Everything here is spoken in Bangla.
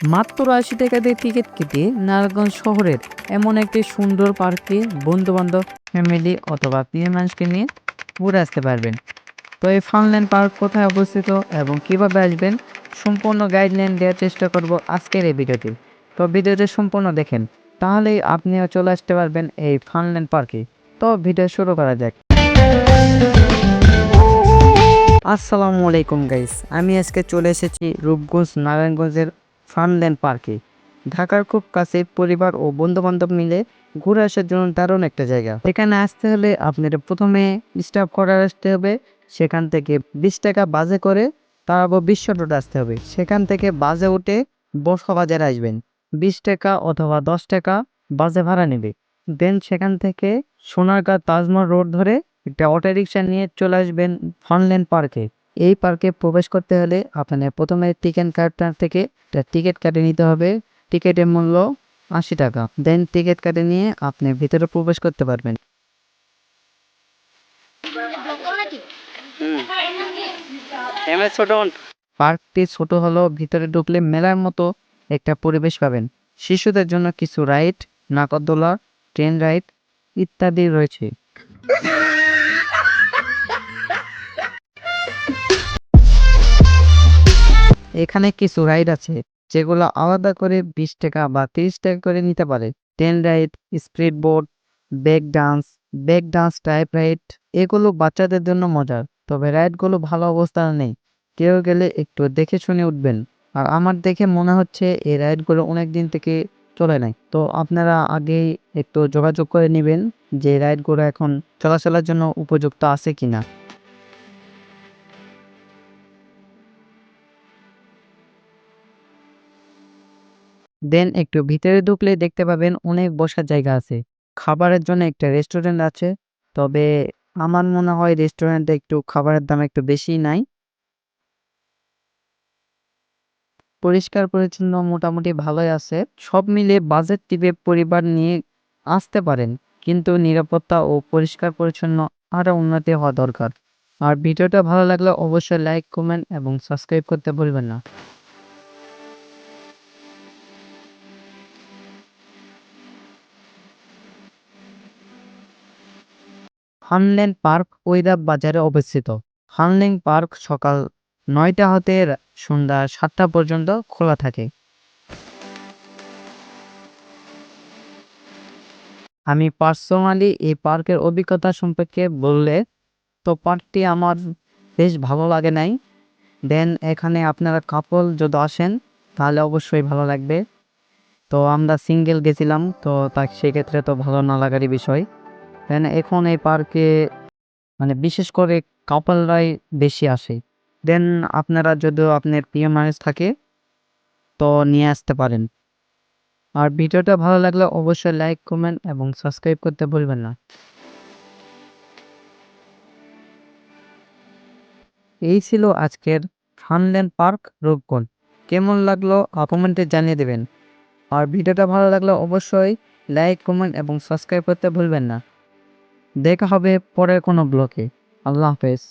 মাত্র ৮০ টাকা দিয়ে টিকিট কেটে নারায়ণগঞ্জ শহরের এমন একটি সুন্দর পার্কে বন্ধুবান্ধব, ফ্যামিলি অথবা প্রিয় মানুষকে নিয়ে ঘুরে আসতে পারবেন। তো এই ফানল্যান্ড পার্ক কোথায় অবস্থিত এবং কিভাবে আসবেন সম্পূর্ণ গাইডলাইন দেওয়ার চেষ্টা করব আজকের এই ভিডিওতে। তো ভিডিওটি সম্পূর্ণ দেখেন, তাহলেই আপনিও চলে আসতে পারবেন এই ফানল্যান্ড পার্কে। তো ভিডিও শুরু করা যাক। আসসালামু আলাইকুম গাইস, আমি আজকে চলে এসেছি রূপগঞ্জ নারায়ণগঞ্জের ফানল্যান্ড পার্কে। ঢাকার খুব কাছে পরিবার ও বন্ধুবান্ধব মিলে ঘুরে আসার জন্য দারুণ একটা জায়গা। এখানে আসতে হলে আপনাদের প্রথমে স্টাফ কোয়ার্টার আসতে হবে। সেখান থেকে 20 টাকা বাজে করে তারপর বিশ্ব রোড আসতে হবে। সেখান থেকে বাজে উঠে বক্সবাজারে আসবেন। 20 টাকা অথবা 10 টাকা বাসে ভাড়া নেবে। দেন সেখান থেকে সোনারগাঁ তাজমহল রোড ধরে একটা অটোরিকশা নিয়ে চলে আসবেন ফানল্যান্ড পার্কে। এই পার্কে প্রবেশ করতে হলে আপনার প্রথমে টিকিট কাউন্টার থেকে একটা টিকিট কেটে নিতে হবে। টিকিটের মূল্য 80 টাকা। দেন টিকিট কেটে নিয়ে আপনি ভিতরে প্রবেশ করতে পারবেন। পার্কটি ছোট হলেও ভিতরে ঢুকলে মেলার মতো একটা পরিবেশ পাবেন। শিশুদের জন্য কিছু রাইড, নাগরদোলা, ট্রেন রাইড ইত্যাদি রয়েছে। এখানে কিছু রাইড আছে যেগুলো আলাদা করে 20 টাকা বা 30 টাকা করে নিতে পারে। Train ride, speed boat, break dance type ride, এগুলো বাচ্চাদের জন্য মজার, তবে রাইডগুলো ভালো অবস্থায় নেই। কেউ গেলে একটু দেখে শুনে উঠবেন। আর আমার দেখে মনে হচ্ছে এই রাইডগুলো অনেক দিন থেকে চলে নাই, তো আপনারা আগেই একটু যোগাযোগ করে নেবেন যে রাইডগুলো এখন চলাচলের জন্য উপযুক্ত আছে কিনা। দেন একটু ভিতরে ঢুকলে দেখতে পাবেন অনেক বসার জায়গা আছে। খাবারের জন্য একটা রেস্টুরেন্ট আছে, তবে আমার মনে হয় রেস্টুরেন্টে একটু খাবারের দাম একটু বেশি নাই। পরিষ্কার পরিচ্ছন্ন মোটামুটি ভালোই আছে। সব মিলে বাজেট টিপে পরিবার নিয়ে আসতে পারেন, কিন্তু নিরাপত্তা ও পরিষ্কার পরিচ্ছন্ন আরো উন্নতি হওয়া দরকার। আর ভিডিওটা ভালো লাগলে অবশ্যই লাইক, কমেন্ট এবং সাবস্ক্রাইব করতে ভুলবেন না। ফানল্যান্ড পার্ক ভৈরব বাজারে অবস্থিত। ফানল্যান্ড পার্ক সকাল 9টা হতে সন্ধ্যা 7টা পর্যন্ত খোলা থাকে। আমি পার্সোনালি এই পার্কের অভিজ্ঞতা সম্পর্কে বললে, তো পার্কটি আমার বেশ ভালো লাগে নাই। দেন এখানে আপনারা কাপল যদি আসেন তাহলে অবশ্যই ভালো লাগবে। তো আমরা সিঙ্গেল গেছিলাম, তো সেক্ষেত্রে তো ভালো না লাগারই বিষয়। দেন এখন এই পার্কে বিশেষ করে কাপলরাই বেশি আসে। দেন আপনারা যদিও আপনার প্রিয় মানুষ থাকে তো নিয়ে আসতে পারেন। আর ভিডিওটা ভালো লাগলে অবশ্যই লাইক, কমেন্ট এবং সাবস্ক্রাইব করতে ভুলবেন না। এই ছিল আজকের ফানল্যান্ড পার্ক রূপগঞ্জ। কেমন লাগলো কমেন্টে জানিয়ে দেবেন। আর ভিডিওটা ভালো লাগলে অবশ্যই লাইক, কমেন্ট এবং সাবস্ক্রাইব করতে ভুলবেন না। দেখা হবে পরের কোনো ব্লগে। আল্লাহ হাফেজ।